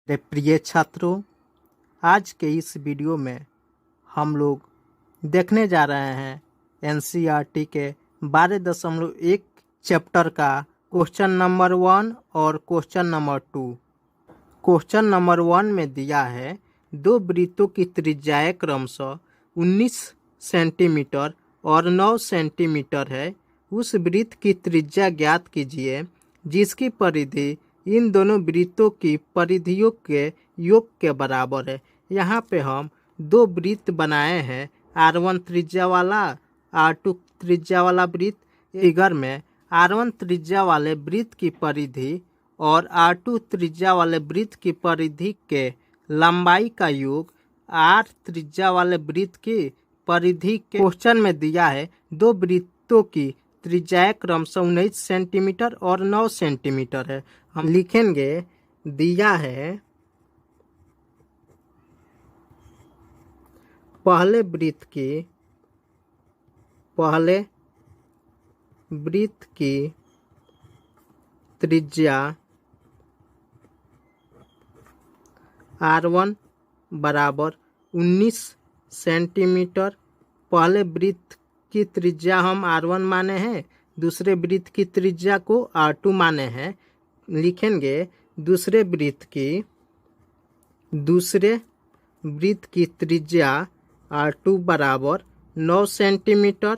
मेरे प्रिय छात्रों, आज के इस वीडियो में हम लोग देखने जा रहे हैं एनसीईआरटी के 12.1 चैप्टर का क्वेश्चन नंबर 1 और क्वेश्चन नंबर 2। क्वेश्चन नंबर 1 में दिया है दो वृत्तों की त्रिज्याएं क्रमशः 19 सेंटीमीटर और 9 सेंटीमीटर है। उस वृत्त की त्रिज्या ज्ञात कीजिए जिसकी परिधि इन दोनों वृत्तों की परिधियों के योग के बराबर है। यहाँ पे हम दो वृत्त बनाए हैं, R1 त्रिज्या वाला, R2 त्रिज्या वाला वृत्त। फिगर में R1 त्रिज्या वाले वृत्त की परिधि और R2 त्रिज्या वाले वृत्त की परिधि के लंबाई का योग R त्रिज्या वाले वृत्त की परिधि के क्वेश्चन में दिया है दो वृत्तों की त्रिज्याएं क्रमशः 19 सेंटीमीटर और 9 सेंटीमीटर है। हम लिखेंगे दिया है पहले वृत्त की त्रिज्या R1 बराबर 19 सेंटीमीटर। पहले वृत्त की त्रिज्या हम R1 माने हैं, दूसरे वृत्त की त्रिज्या को R2 माने हैं। लिखेंगे दूसरे वृत्त की त्रिज्या R2 बराबर 9 सेंटीमीटर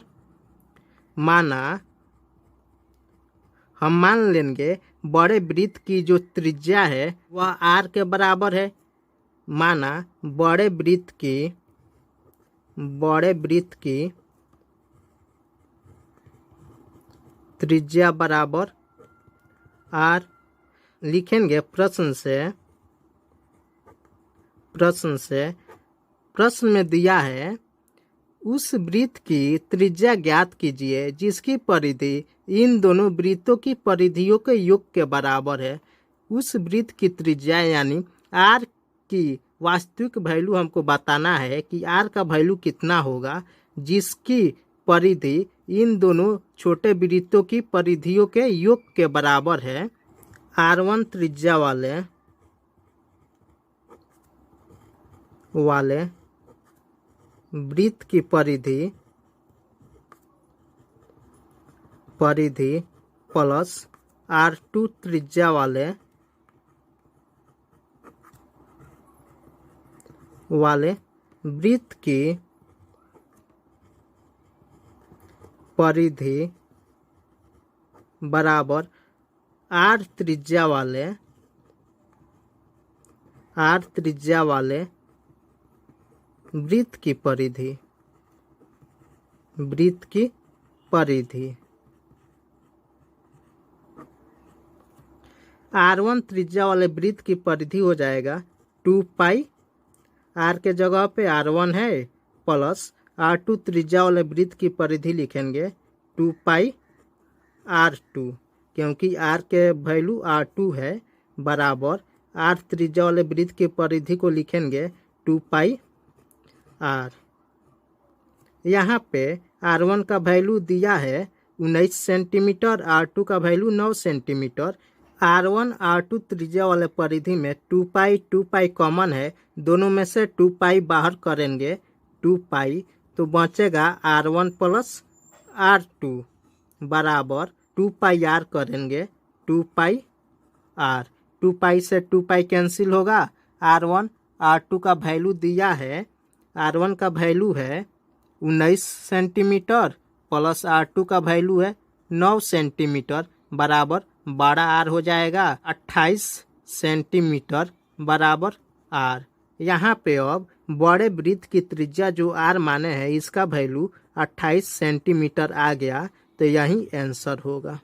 माना। हम मान लेंगे बड़े वृत्त की जो त्रिज्या है वह R के बराबर है। माना बड़े वृत्त की त्रिज्या बराबर R। लिखेंगे प्रश्न में दिया है उस वृत्त की त्रिज्या ज्ञात कीजिए जिसकी परिधि इन दोनों वृत्तों की परिधियों के योग के बराबर है। उस वृत्त की त्रिज्या यानी R की वास्तविक वैल्यू हमको बताना है कि R का वैल्यू कितना होगा जिसकी परिधि इन दोनों छोटे वृत्तों की परिधियों के योग के बराबर है। R1 त्रिज्या वाले वृत्त की परिधि प्लस R2 त्रिज्या वाले वृत्त की परिधि बराबर R त्रिज्या वाले वृत्त की परिधि। R1 त्रिज्या वाले वृत्त की परिधि हो जाएगा 2 पाई, R के जगह पे R1 है, प्लस R2 त्रिज्या वाले वृत्त की परिधि लिखेंगे 2 पाई R2, क्योंकि R के वैल्यू R2 है, बराबर R त्रिज्या वाले वृत्त की परिधि को लिखेंगे 2 पाई R। यहाँ पे R1 का वैल्यू दिया है 19 सेंटीमीटर, R2 का वैल्यू 9 सेंटीमीटर। R1 R2 त्रिज्या वाले परिधि में 2 पाई कॉमन है, दोनों में से 2 पाई बाहर करेंगे 2 पाई, तो बचेगा R1 प्लस R2 बराबर 2 पाई R करेंगे 2 पाई R। 2 पाई से 2 पाई कैंसिल होगा। R1 R2 का वैल्यू दिया है, R1 का वैल्यू है 19 सेंटीमीटर प्लस R2 का वैल्यू है 9 सेंटीमीटर बराबर 12 R हो जाएगा 28 सेंटीमीटर बराबर R। यहाँ पे अब बड़े वृत्त की त्रिज्या जो R माने हैं इसका वैल्यू 28 सेंटीमीटर आ गया, तो यही आंसर होगा।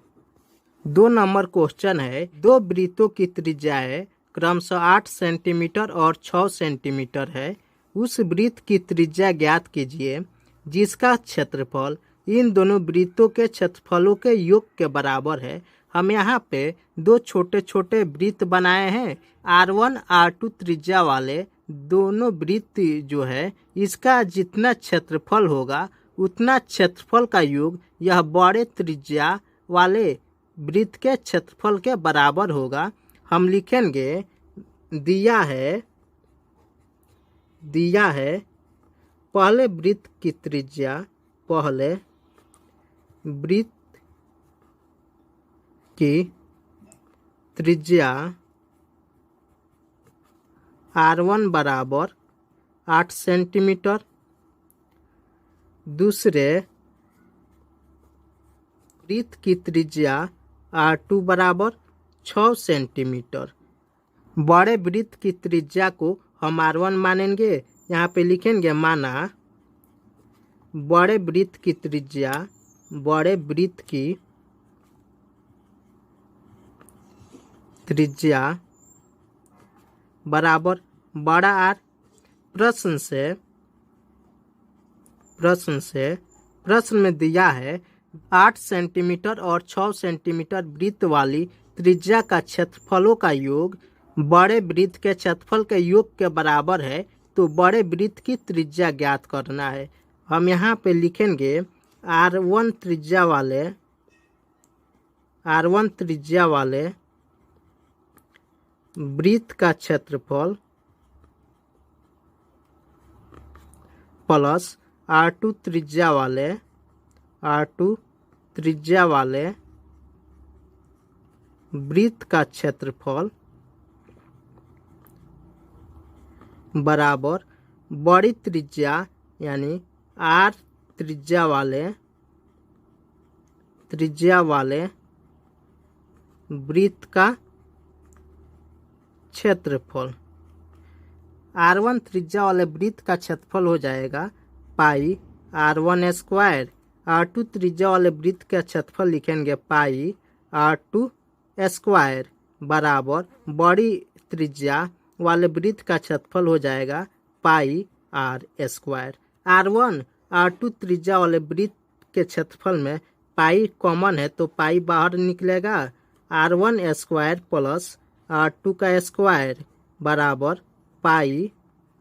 2 नंबर क्वेश्चन है दो वृत्तों की त्रिज्याएं क्रमशः 8 सेंटीमीटर और 6 सेंटीमीटर है। उस वृत्त की त्रिज्या ज्ञात कीजिए जिसका क्षेत्रफल इन दोनों वृत्तों के क्षेत्रफलों के योग के बराबर है। हम यहाँ पे दो छोटे छोटे वृत्त बनाए हैं। R1 R2 त्रिज्या वाले दोनों वृत्त जो है इसका जितना क्षेत्रफल होगा उतना क्षेत्रफल का योग यह बड़े त्रिज्या वाले वृत्त के क्षेत्रफल के बराबर होगा। हम लिखेंगे दिया है पहले वृत्त की त्रिज्या, पहले वृत्त की त्रिज्या R1 बराबर 8 सेंटीमीटर, दूसरे वृत्त की त्रिज्या R2 बराबर 6 सेंटीमीटर। बड़े वृत्त की त्रिज्या को हम R1 मानेंगे, यहाँ पे लिखेंगे माना बड़े वृत्त की त्रिज्या, बड़े वृत्त की त्रिज्या बराबर बड़ा आर। प्रश्न में दिया है 8 सेंटीमीटर और 6 सेंटीमीटर वृत्त वाली त्रिज्या का क्षेत्रफलों का योग बड़े वृत्त के क्षेत्रफल के योग के बराबर है, तो बड़े वृत्त की त्रिज्या ज्ञात करना है। हम यहाँ पे लिखेंगे R1 त्रिज्या वाले वृत्त का क्षेत्रफल प्लस R2 त्रिज्या वाले वृत्त का क्षेत्रफल बराबर बड़ी त्रिज्या यानी R त्रिज्या वाले वृत्त का क्षेत्रफल। R1 त्रिज्या वाले वृत्त का क्षेत्रफल हो जाएगा पाई R1 स्क्वायर। R2 त्रिज्या वाले वृत्त का क्षेत्रफल लिखेंगे पाई R2 स्क्वायर बराबर बड़ी त्रिज्या वाले वृत्त का क्षेत्रफल हो जाएगा पाई R स्क्वायर। R1 R2 त्रिज्या वाले वृत्त के क्षेत्रफल में पाई कॉमन है, तो पाई बाहर निकलेगा। R1 स्क्वायर प्लस R2 का स्क्वायर बराबर पाई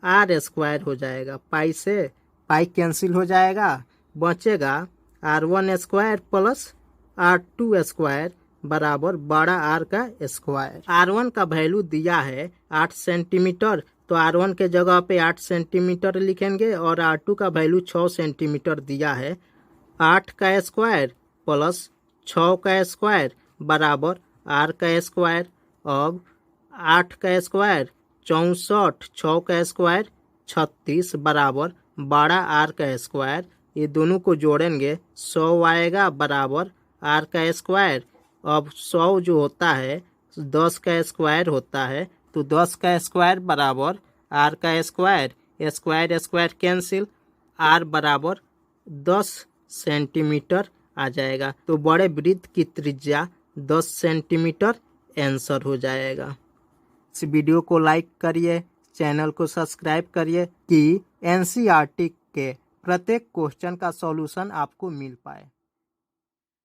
R स्क्वायर हो जाएगा। पाई से पाई कैंसिल हो जाएगा, बचेगा R1 square plus R2 square बराबर बड़ा R का स्क्वायर। R1 का वैल्यू दिया है 8 सेंटीमीटर, तो R1 के जगह पे 8 सेंटीमीटर लिखेंगे और R2 का वैल्यू 6 सेंटीमीटर दिया है। 8 का स्क्वायर प्लस 6 का स्क्वायर बराबर R का स्क्वायर। अब 8 का स्क्वायर 64, 6 का स्क्वायर 36 बराबर बड़ा R का स्क्वायर। ये दोनों को जोड़ेंगे 100 आएगा बराबर R का स्क्वायर। अब 100 जो होता है 10 का स्क्वायर होता है, तो 10 का स्क्वायर बराबर R का स्क्वायर। स्क्वायर कैंसिल, R बराबर 10 सेंटीमीटर आ जाएगा। तो बड़े वृत्त की त्रिज्या 10 सेंटीमीटर आंसर हो जाएगा। इस वीडियो को लाइक करिए, चैनल को सब्सक्राइब करिए कि NCERT के प्रत्येक क्वेश्चन का सॉल्यूशन आपको मिल पाए।